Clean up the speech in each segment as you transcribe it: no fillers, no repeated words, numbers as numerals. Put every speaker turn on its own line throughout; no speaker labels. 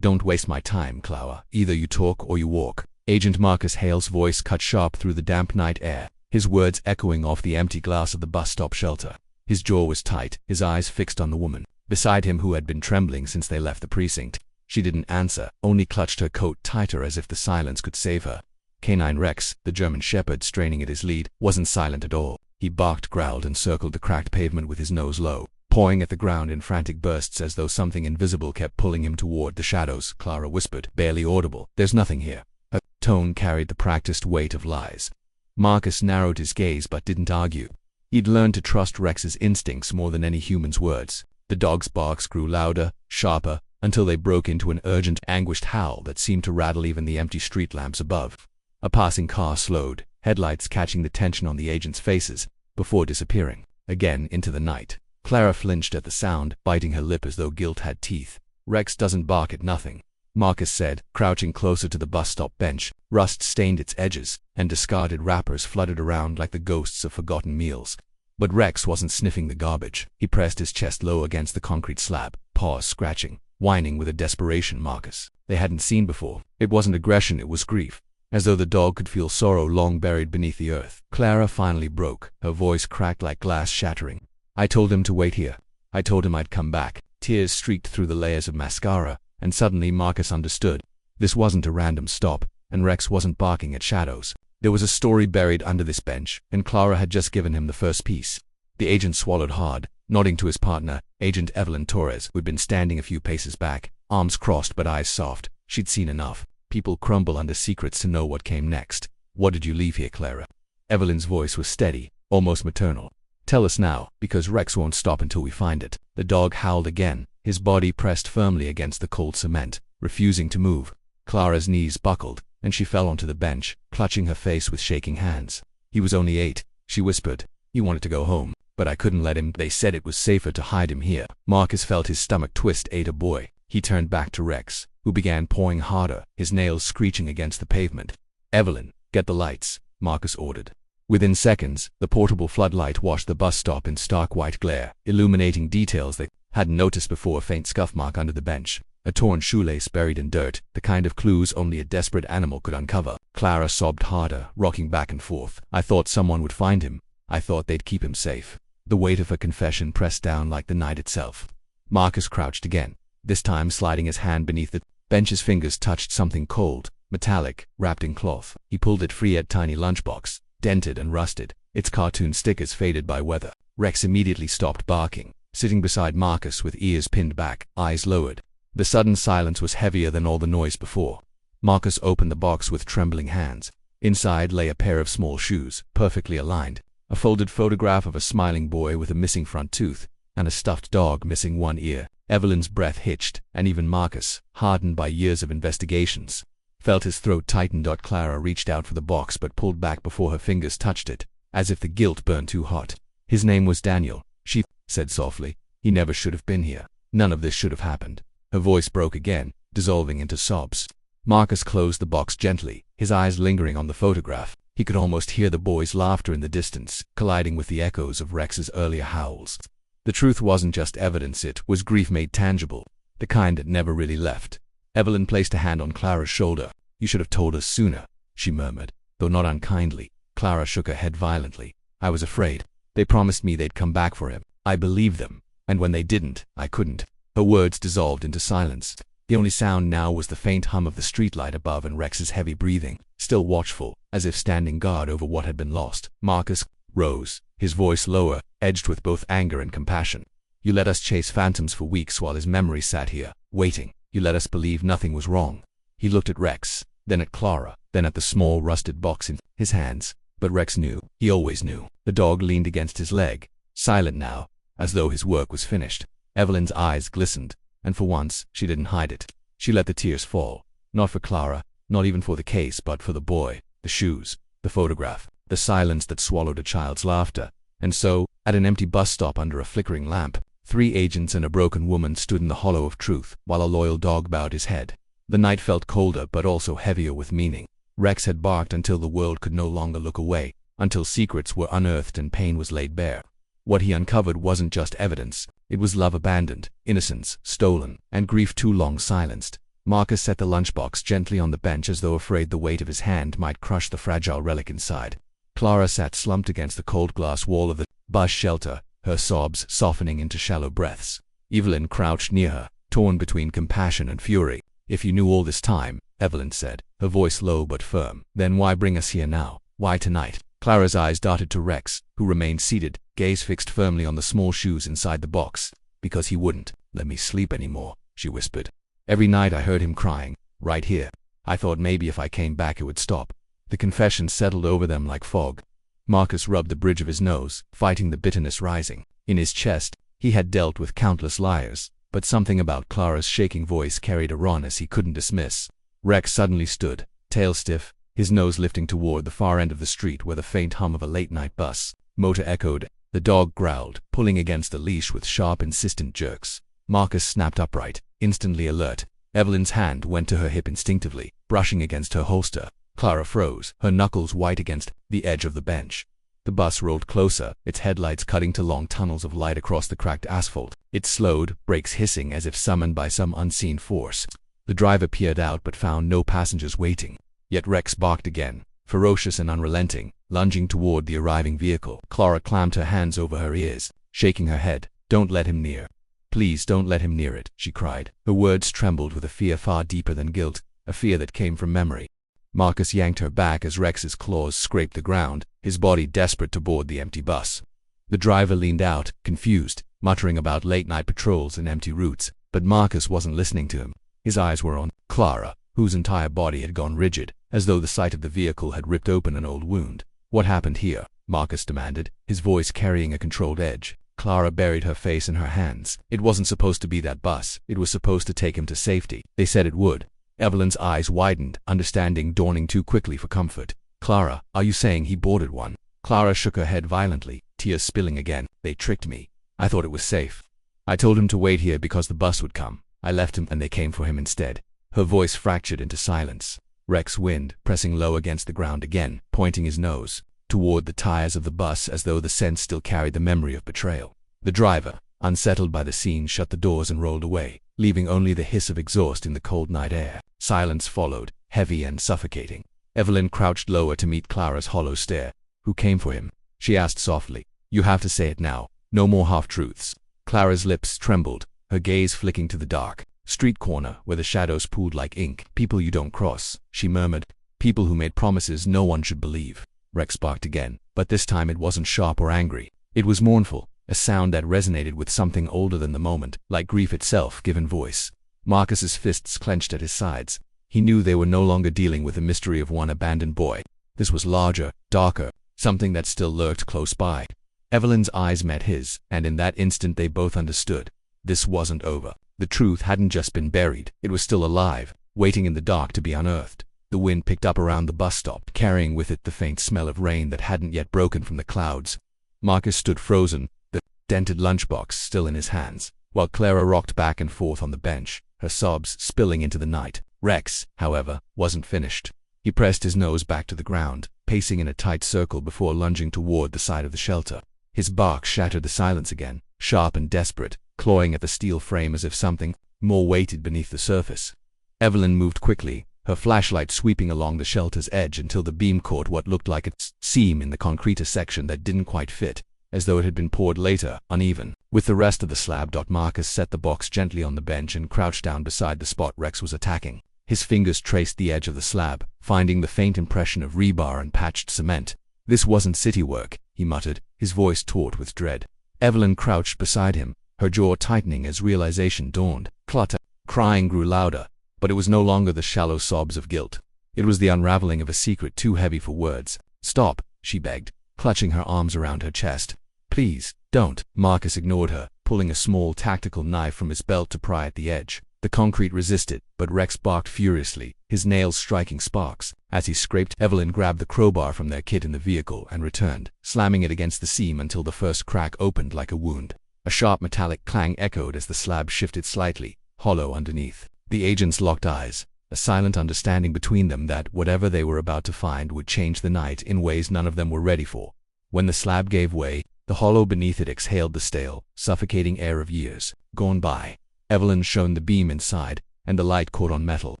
Don't waste my time, Clara. Either you talk or you walk. Agent Marcus Hale's voice cut sharp through the damp night air, his words echoing off the empty glass of the bus stop shelter. His jaw was tight, his eyes fixed on the woman beside him who had been trembling since they left the precinct. She didn't answer, only clutched her coat tighter as if the silence could save her. Canine Rex, the German shepherd straining at his lead, wasn't silent at all. He barked, growled, and circled the cracked pavement with his nose low, pawing at the ground in frantic bursts as though something invisible kept pulling him toward the shadows. Clara whispered, barely audible, "There's nothing here." Her tone carried the practiced weight of lies. Marcus narrowed his gaze but didn't argue. He'd learned to trust Rex's instincts more than any human's words. The dog's barks grew louder, sharper, until they broke into an urgent, anguished howl that seemed to rattle even the empty street lamps above. A passing car slowed, headlights catching the tension on the agents' faces, before disappearing again into the night. Clara flinched at the sound, biting her lip as though guilt had teeth. "Rex doesn't bark at nothing," Marcus said, crouching closer to the bus stop bench. Rust stained its edges, and discarded wrappers fluttered around like the ghosts of forgotten meals. But Rex wasn't sniffing the garbage. He pressed his chest low against the concrete slab, paws scratching, whining with a desperation Marcus they hadn't seen before. It wasn't aggression, it was grief, as though the dog could feel sorrow long buried beneath the earth. Clara finally broke, her voice cracked like glass shattering. "I told him to wait here. I told him I'd come back." Tears streaked through the layers of mascara, and suddenly Marcus understood. This wasn't a random stop, and Rex wasn't barking at shadows. There was a story buried under this bench, and Clara had just given him the first piece. The agent swallowed hard, nodding to his partner, Agent Evelyn Torres, who'd been standing a few paces back, arms crossed but eyes soft. She'd seen enough. People crumble under secrets to know what came next. "What did you leave here, Clara?" Evelyn's voice was steady, almost maternal. "Tell us now, because Rex won't stop until we find it." The dog howled again, his body pressed firmly against the cold cement, refusing to move. Clara's knees buckled, and she fell onto the bench, clutching her face with shaking hands. "He was only 8, she whispered. "He wanted to go home, but I couldn't let him. They said it was safer to hide him here." Marcus felt his stomach twist. "8, a boy." He turned back to Rex, who began pawing harder, his nails screeching against the pavement. "Evelyn, get the lights," Marcus ordered. Within seconds, the portable floodlight washed the bus stop in stark white glare, illuminating details they hadn't noticed before. A faint scuff mark under the bench, a torn shoelace buried in dirt, the kind of clues only a desperate animal could uncover. Clara sobbed harder, rocking back and forth. "I thought someone would find him. I thought they'd keep him safe." The weight of her confession pressed down like the night itself. Marcus crouched again, this time sliding his hand beneath the bench. His fingers touched something cold, metallic, wrapped in cloth. He pulled it free. A tiny lunchbox, dented and rusted, its cartoon stickers faded by weather. Rex immediately stopped barking, sitting beside Marcus with ears pinned back, eyes lowered. The sudden silence was heavier than all the noise before. Marcus opened the box with trembling hands. Inside lay a pair of small shoes, perfectly aligned, a folded photograph of a smiling boy with a missing front tooth, and a stuffed dog missing one ear. Evelyn's breath hitched, and even Marcus, hardened by years of investigations, felt his throat tighten. Clara reached out for the box but pulled back before her fingers touched it, as if the guilt burned too hot. "His name was Daniel," she said softly. "He never should have been here. None of this should have happened." Her voice broke again, dissolving into sobs. Marcus closed the box gently, his eyes lingering on the photograph. He could almost hear the boy's laughter in the distance, colliding with the echoes of Rex's earlier howls. The truth wasn't just evidence, it was grief made tangible, the kind that never really left. Evelyn placed a hand on Clara's shoulder. "You should have told us sooner," she murmured, though not unkindly. Clara shook her head violently. "I was afraid. They promised me they'd come back for him. I believed them, and when they didn't, I couldn't." Her words dissolved into silence. The only sound now was the faint hum of the streetlight above and Rex's heavy breathing, still watchful, as if standing guard over what had been lost. Marcus rose, his voice lower, edged with both anger and compassion. "You let us chase phantoms for weeks while his memory sat here, waiting. You let us believe nothing was wrong." He looked at Rex, then at Clara, then at the small rusted box in his hands. But Rex knew. He always knew. The dog leaned against his leg, silent now, as though his work was finished. Evelyn's eyes glistened, and for once, she didn't hide it. She let the tears fall, not for Clara, not even for the case, but for the boy, the shoes, the photograph, the silence that swallowed a child's laughter. And so, at an empty bus stop under a flickering lamp, 3 agents and a broken woman stood in the hollow of truth, while a loyal dog bowed his head. The night felt colder but also heavier with meaning. Rex had barked until the world could no longer look away, until secrets were unearthed and pain was laid bare. What he uncovered wasn't just evidence, it was love abandoned, innocence stolen, and grief too long silenced. Marcus set the lunchbox gently on the bench as though afraid the weight of his hand might crush the fragile relic inside. Clara sat slumped against the cold glass wall of the bus shelter, her sobs softening into shallow breaths. Evelyn crouched near her, torn between compassion and fury. "If you knew all this time," Evelyn said, her voice low but firm, "then why bring us here now? Why tonight?" Clara's eyes darted to Rex, who remained seated, gaze fixed firmly on the small shoes inside the box. "Because he wouldn't let me sleep anymore," she whispered. "Every night I heard him crying, right here. I thought maybe if I came back it would stop." The confession settled over them like fog. Marcus rubbed the bridge of his nose, fighting the bitterness rising. In his chest, he had dealt with countless liars, but something about Clara's shaking voice carried a rawness he couldn't dismiss. Rex suddenly stood, tail stiff, his nose lifting toward the far end of the street where the faint hum of a late-night bus motor echoed. The dog growled, pulling against the leash with sharp, insistent jerks. Marcus snapped upright, instantly alert. Evelyn's hand went to her hip instinctively, brushing against her holster. Clara froze, her knuckles white against the edge of the bench. The bus rolled closer, its headlights cutting to long tunnels of light across the cracked asphalt. It slowed, brakes hissing as if summoned by some unseen force. The driver peered out but found no passengers waiting. Yet Rex barked again, ferocious and unrelenting, lunging toward the arriving vehicle. Clara clamped her hands over her ears, shaking her head. "Don't let him near. Please don't let him near it," she cried. Her words trembled with a fear far deeper than guilt, a fear that came from memory. Marcus yanked her back as Rex's claws scraped the ground, his body desperate to board the empty bus. The driver leaned out, confused, muttering about late-night patrols and empty routes, but Marcus wasn't listening to him. His eyes were on Clara, whose entire body had gone rigid, as though the sight of the vehicle had ripped open an old wound. "What happened here?" Marcus demanded, his voice carrying a controlled edge. Clara buried her face in her hands. "It wasn't supposed to be that bus. It was supposed to take him to safety. They said it would." Evelyn's eyes widened, understanding dawning too quickly for comfort. "Clara, are you saying he boarded one?" Clara shook her head violently, tears spilling again. "They tricked me. I thought it was safe. I told him to wait here because the bus would come. I left him and they came for him instead." Her voice fractured into silence. Rex whined, pressing low against the ground again, pointing his nose toward the tires of the bus as though the scent still carried the memory of betrayal. The driver, unsettled by the scene, shut the doors and rolled away, leaving only the hiss of exhaust in the cold night air. Silence followed, heavy and suffocating. Evelyn crouched lower to meet Clara's hollow stare. "Who came for him?" she asked softly. "You have to say it now. No more half-truths." Clara's lips trembled, her gaze flicking to the dark street corner where the shadows pooled like ink. "People you don't cross," she murmured. "People who made promises no one should believe." Rex barked again, but this time it wasn't sharp or angry. It was mournful, a sound that resonated with something older than the moment, like grief itself given voice. Marcus's fists clenched at his sides. He knew they were no longer dealing with the mystery of one abandoned boy. This was larger, darker, something that still lurked close by. Evelyn's eyes met his, and in that instant they both understood. This wasn't over. The truth hadn't just been buried, it was still alive, waiting in the dark to be unearthed. The wind picked up around the bus stop, carrying with it the faint smell of rain that hadn't yet broken from the clouds. Marcus stood frozen, the dented lunchbox still in his hands, while Clara rocked back and forth on the bench, her sobs spilling into the night. Rex, however, wasn't finished. He pressed his nose back to the ground, pacing in a tight circle before lunging toward the side of the shelter. His bark shattered the silence again, sharp and desperate, clawing at the steel frame as if something more waited beneath the surface. Evelyn moved quickly, her flashlight sweeping along the shelter's edge until the beam caught what looked like a seam in the concrete section that didn't quite fit, as though it had been poured later, uneven. With the rest of the slab, Marcus set the box gently on the bench and crouched down beside the spot Rex was attacking. His fingers traced the edge of the slab, finding the faint impression of rebar and patched cement. "This wasn't city work," he muttered, his voice taut with dread. Evelyn crouched beside him, her jaw tightening as realization dawned. Clutter. Crying grew louder, but it was no longer the shallow sobs of guilt. It was the unraveling of a secret too heavy for words. "Stop," she begged, clutching her arms around her chest. "Please, don't." Marcus ignored her, pulling a small tactical knife from his belt to pry at the edge. The concrete resisted, but Rex barked furiously, his nails striking sparks. As he scraped, Evelyn grabbed the crowbar from their kit in the vehicle and returned, slamming it against the seam until the first crack opened like a wound. A sharp metallic clang echoed as the slab shifted slightly, hollow underneath. The agents locked eyes, a silent understanding between them that whatever they were about to find would change the night in ways none of them were ready for. When the slab gave way, the hollow beneath it exhaled the stale, suffocating air of years gone by. Evelyn shone the beam inside, and the light caught on metal.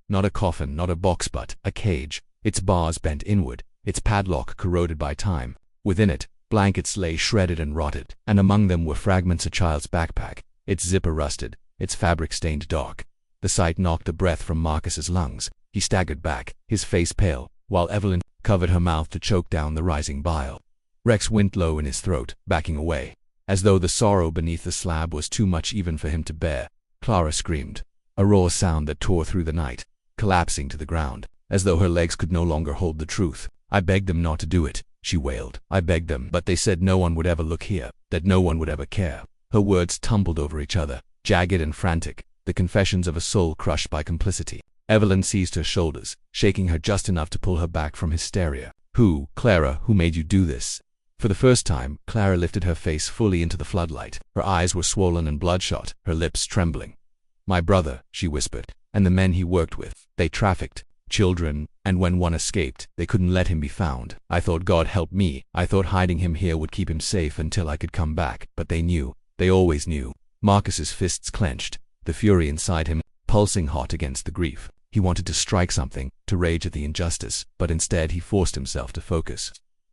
Not a coffin, not a box, but a cage. Its bars bent inward, its padlock corroded by time. Within it, blankets lay shredded and rotted, and among them were fragments of a child's backpack, its zipper rusted, its fabric stained dark. The sight knocked the breath from Marcus's lungs. He staggered back, his face pale, while Evelyn covered her mouth to choke down the rising bile. Rex went low in his throat, backing away, as though the sorrow beneath the slab was too much even for him to bear. Clara screamed, a raw sound that tore through the night, collapsing to the ground, as though her legs could no longer hold the truth. I begged them not to do it, she wailed. I begged them, but they said no one would ever look here, that no one would ever care. Her words tumbled over each other, jagged and frantic, the confessions of a soul crushed by complicity. Evelyn seized her shoulders, shaking her just enough to pull her back from hysteria. Who, Clara, who made you do this? For the first time, Clara lifted her face fully into the floodlight. Her eyes were swollen and bloodshot, her lips trembling. My brother, she whispered, and the men he worked with. They trafficked children, and when one escaped, they couldn't let him be found. I thought God help me. I thought hiding him here would keep him safe until I could come back, but they knew. They always knew. Marcus's fists clenched, the fury inside him pulsing hot against the grief. He wanted to strike something, to rage at the injustice, but instead he forced himself to focus.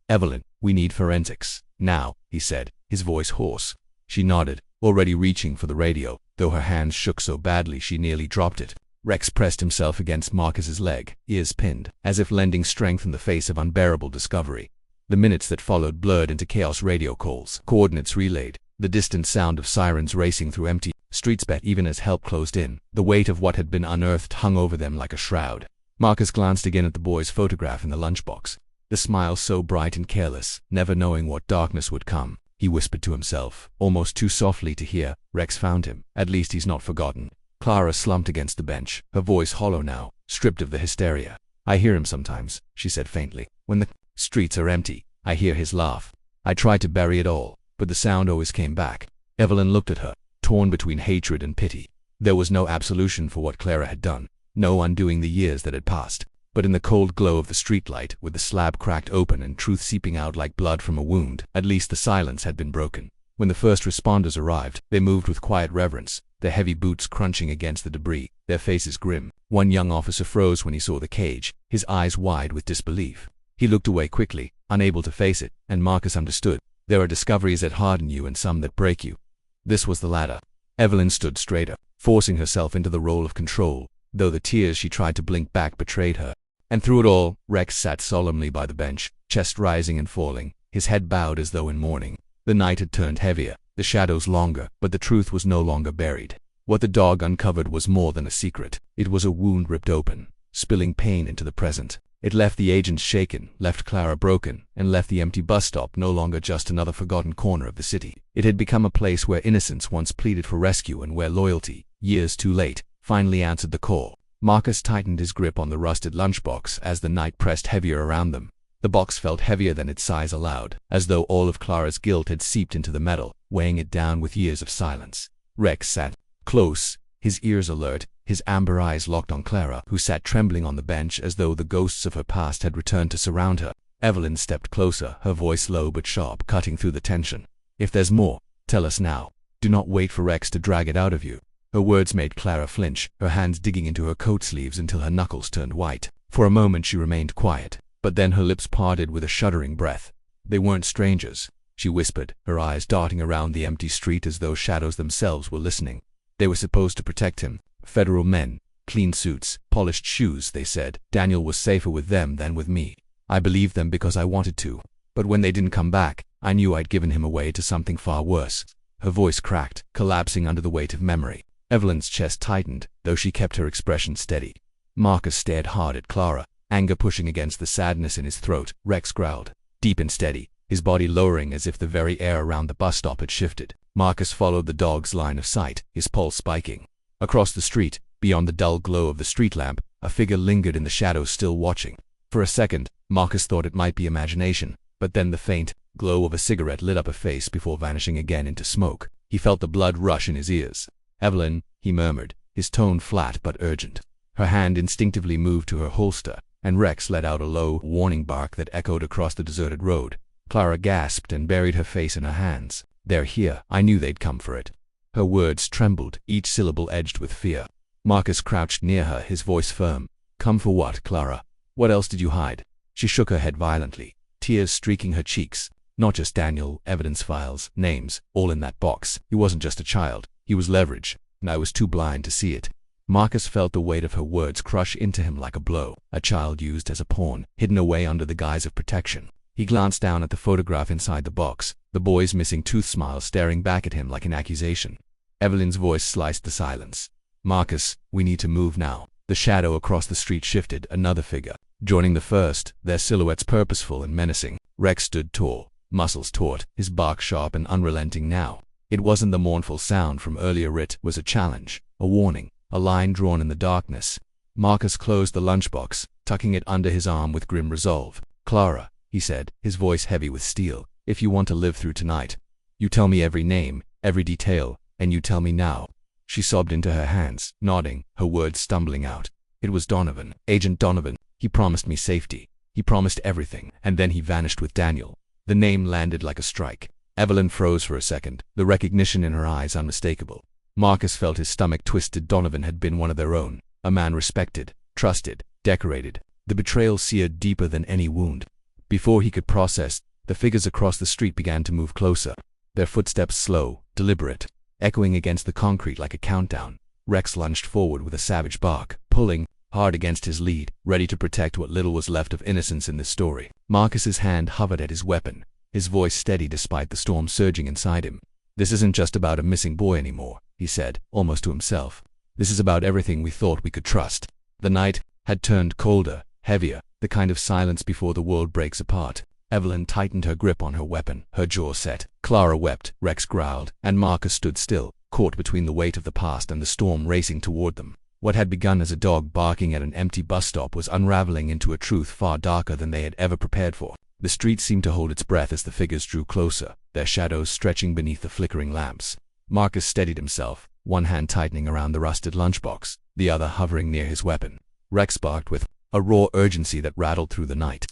Evelyn, we need forensics. Now, he said, his voice hoarse. She nodded, already reaching for the radio, though her hands shook so badly she nearly dropped it. Rex pressed himself against Marcus's leg, ears pinned, as if lending strength in the face of unbearable discovery. The minutes that followed blurred into chaos. Radio calls, coordinates relayed, the distant sound of sirens racing through empty streets. But even as help closed in, the weight of what had been unearthed hung over them like a shroud. Marcus glanced again at the boy's photograph in the lunchbox. The smile so bright and careless, never knowing what darkness would come. He whispered to himself, almost too softly to hear. Rex found him. At least he's not forgotten. Clara slumped against the bench, her voice hollow now, stripped of the hysteria. I hear him sometimes, she said faintly. When the streets are empty, I hear his laugh. I tried to bury it all, but the sound always came back. Evelyn looked at her, torn between hatred and pity. There was no absolution for what Clara had done, no undoing the years that had passed. But in the cold glow of the streetlight, with the slab cracked open and truth seeping out like blood from a wound, at least the silence had been broken. When the first responders arrived, they moved with quiet reverence, their heavy boots crunching against the debris, their faces grim. One young officer froze when he saw the cage, his eyes wide with disbelief. He looked away quickly, unable to face it, and Marcus understood. There are discoveries that harden you and some that break you. This was the latter. Evelyn stood straighter, forcing herself into the role of control, though the tears she tried to blink back betrayed her. And through it all, Rex sat solemnly by the bench, chest rising and falling, his head bowed as though in mourning. The night had turned heavier, the shadows longer, but the truth was no longer buried. What the dog uncovered was more than a secret. It was a wound ripped open, spilling pain into the present. It left the agents shaken, left Clara broken, and left the empty bus stop no longer just another forgotten corner of the city. It had become a place where innocence once pleaded for rescue and where loyalty, years too late, finally answered the call. Marcus tightened his grip on the rusted lunchbox as the night pressed heavier around them. The box felt heavier than its size allowed, as though all of Clara's guilt had seeped into the metal, weighing it down with years of silence. Rex sat close, his ears alert, his amber eyes locked on Clara, who sat trembling on the bench as though the ghosts of her past had returned to surround her. Evelyn stepped closer, her voice low but sharp, cutting through the tension. If there's more, tell us now. Do not wait for Rex to drag it out of you. Her words made Clara flinch, her hands digging into her coat sleeves until her knuckles turned white. For a moment she remained quiet, but then her lips parted with a shuddering breath. They weren't strangers, she whispered, her eyes darting around the empty street as though shadows themselves were listening. They were supposed to protect him. Federal men, clean suits, polished shoes, they said. Daniel was safer with them than with me. I believed them because I wanted to. But when they didn't come back, I knew I'd given him away to something far worse. Her voice cracked, collapsing under the weight of memory. Evelyn's chest tightened, though she kept her expression steady. Marcus stared hard at Clara, anger pushing against the sadness in his throat. Rex growled, deep and steady, his body lowering as if the very air around the bus stop had shifted. Marcus followed the dog's line of sight, his pulse spiking. Across the street, beyond the dull glow of the street lamp, a figure lingered in the shadows, still watching. For a second, Marcus thought it might be imagination, but then the faint glow of a cigarette lit up a face before vanishing again into smoke. He felt the blood rush in his ears. Evelyn, he murmured, his tone flat but urgent. Her hand instinctively moved to her holster, and Rex let out a low, warning bark that echoed across the deserted road. Clara gasped and buried her face in her hands. They're here. I knew they'd come for it. Her words trembled, each syllable edged with fear. Marcus crouched near her, his voice firm. Come for what, Clara? What else did you hide? She shook her head violently, tears streaking her cheeks. Not just Daniel, evidence files, names, all in that box. He wasn't just a child. He was leverage, and I was too blind to see it. Marcus felt the weight of her words crush into him like a blow. A child used as a pawn, hidden away under the guise of protection. He glanced down at the photograph inside the box, the boy's missing tooth smile staring back at him like an accusation. Evelyn's voice sliced the silence. Marcus, we need to move now. The shadow across the street shifted, another figure. Joining the first, their silhouettes purposeful and menacing. Rex stood tall, muscles taut, his bark sharp and unrelenting now. It wasn't the mournful sound from earlier, it was a challenge, a warning, a line drawn in the darkness. Marcus closed the lunchbox, tucking it under his arm with grim resolve. Clara, he said, his voice heavy with steel, if you want to live through tonight, you tell me every name, every detail, and you tell me now. She sobbed into her hands, nodding, her words stumbling out. It was Donovan, Agent Donovan. He promised me safety. He promised everything, and then he vanished with Daniel. The name landed like a strike. Evelyn froze for a second, the recognition in her eyes unmistakable. Marcus felt his stomach twisted. Donovan had been one of their own, a man respected, trusted, decorated. The betrayal seared deeper than any wound. Before he could process, the figures across the street began to move closer, their footsteps slow, deliberate, echoing against the concrete like a countdown. Rex lunged forward with a savage bark, pulling hard against his lead, ready to protect what little was left of innocence in this story. Marcus's hand hovered at his weapon, his voice steady despite the storm surging inside him. This isn't just about a missing boy anymore, he said, almost to himself. This is about everything we thought we could trust. The night had turned colder, heavier, the kind of silence before the world breaks apart. Evelyn tightened her grip on her weapon, her jaw set. Clara wept, Rex growled, and Marcus stood still, caught between the weight of the past and the storm racing toward them. What had begun as a dog barking at an empty bus stop was unraveling into a truth far darker than they had ever prepared for. The street seemed to hold its breath as the figures drew closer, their shadows stretching beneath the flickering lamps. Marcus steadied himself, one hand tightening around the rusted lunchbox, the other hovering near his weapon. Rex barked with a raw urgency that rattled through the night,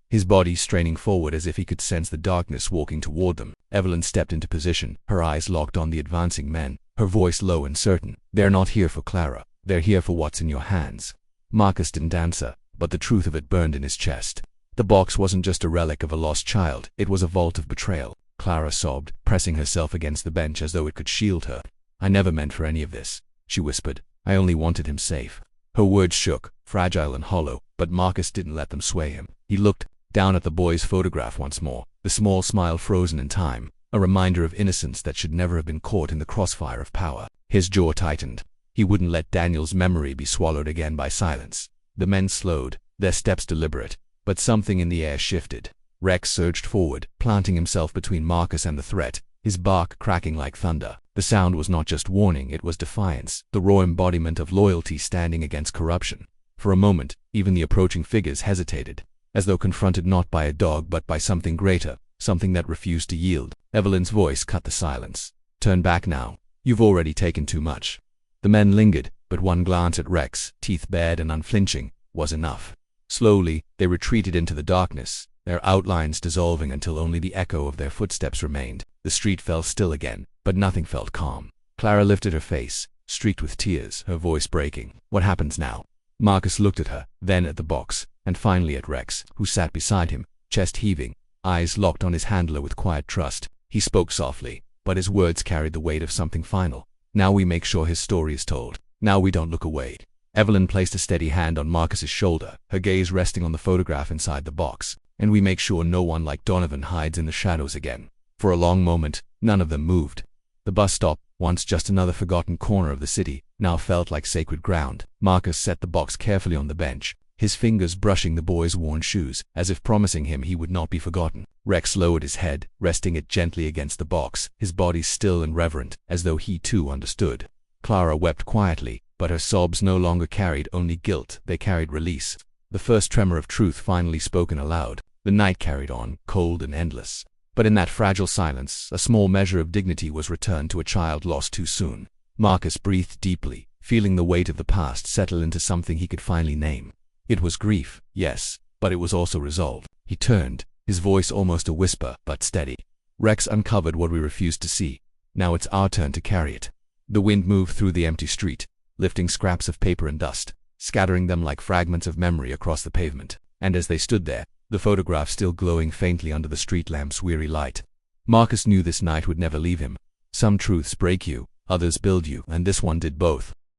his body straining forward as if he could sense the darkness walking toward them. Evelyn stepped into position, her eyes locked on the advancing men, her voice low and certain. They're not here for Clara. They're here for what's in your hands. Marcus didn't answer, but the truth of it burned in his chest. The box wasn't just a relic of a lost child, it was a vault of betrayal. Clara sobbed, pressing herself against the bench as though it could shield her. I never meant for any of this, she whispered. I only wanted him safe. Her words shook, fragile and hollow, but Marcus didn't let them sway him. He looked down at the boy's photograph once more, the small smile frozen in time, a reminder of innocence that should never have been caught in the crossfire of power. His jaw tightened. He wouldn't let Daniel's memory be swallowed again by silence. The men slowed, their steps deliberate, but something in the air shifted. Rex surged forward, planting himself between Marcus and the threat, his bark cracking like thunder. The sound was not just warning, it was defiance, the raw embodiment of loyalty standing against corruption. For a moment, even the approaching figures hesitated, as though confronted not by a dog but by something greater, something that refused to yield. Evelyn's voice cut the silence. Turn back now. You've already taken too much. The men lingered, but one glance at Rex, teeth bared and unflinching, was enough. Slowly, they retreated into the darkness, their outlines dissolving until only the echo of their footsteps remained. The street fell still again, but nothing felt calm. Clara lifted her face, streaked with tears, her voice breaking. What happens now? Marcus looked at her, then at the box, and finally at Rex, who sat beside him, chest heaving, eyes locked on his handler with quiet trust. He spoke softly, but his words carried the weight of something final. Now we make sure his story is told. Now we don't look away. Evelyn placed a steady hand on Marcus's shoulder, her gaze resting on the photograph inside the box. And we make sure no one like Donovan hides in the shadows again. For a long moment, none of them moved. The bus stop, once just another forgotten corner of the city, now felt like sacred ground. Marcus set the box carefully on the bench, his fingers brushing the boy's worn shoes, as if promising him he would not be forgotten. Rex lowered his head, resting it gently against the box, his body still and reverent, as though he too understood. Clara wept quietly, but her sobs no longer carried only guilt, they carried release. The first tremor of truth finally spoken aloud. The night carried on, cold and endless. But in that fragile silence, a small measure of dignity was returned to a child lost too soon. Marcus breathed deeply, feeling the weight of the past settle into something he could finally name. It was grief, yes, but it was also resolve. He turned, his voice almost a whisper, but steady. Rex uncovered what we refused to see. Now it's our turn to carry it. The wind moved through the empty street, lifting scraps of paper and dust, scattering them like fragments of memory across the pavement. And as they stood there, the photograph still glowing faintly under the street lamp's weary light, Marcus knew this night would never leave him. Some truths break you, others build you, and this one did both.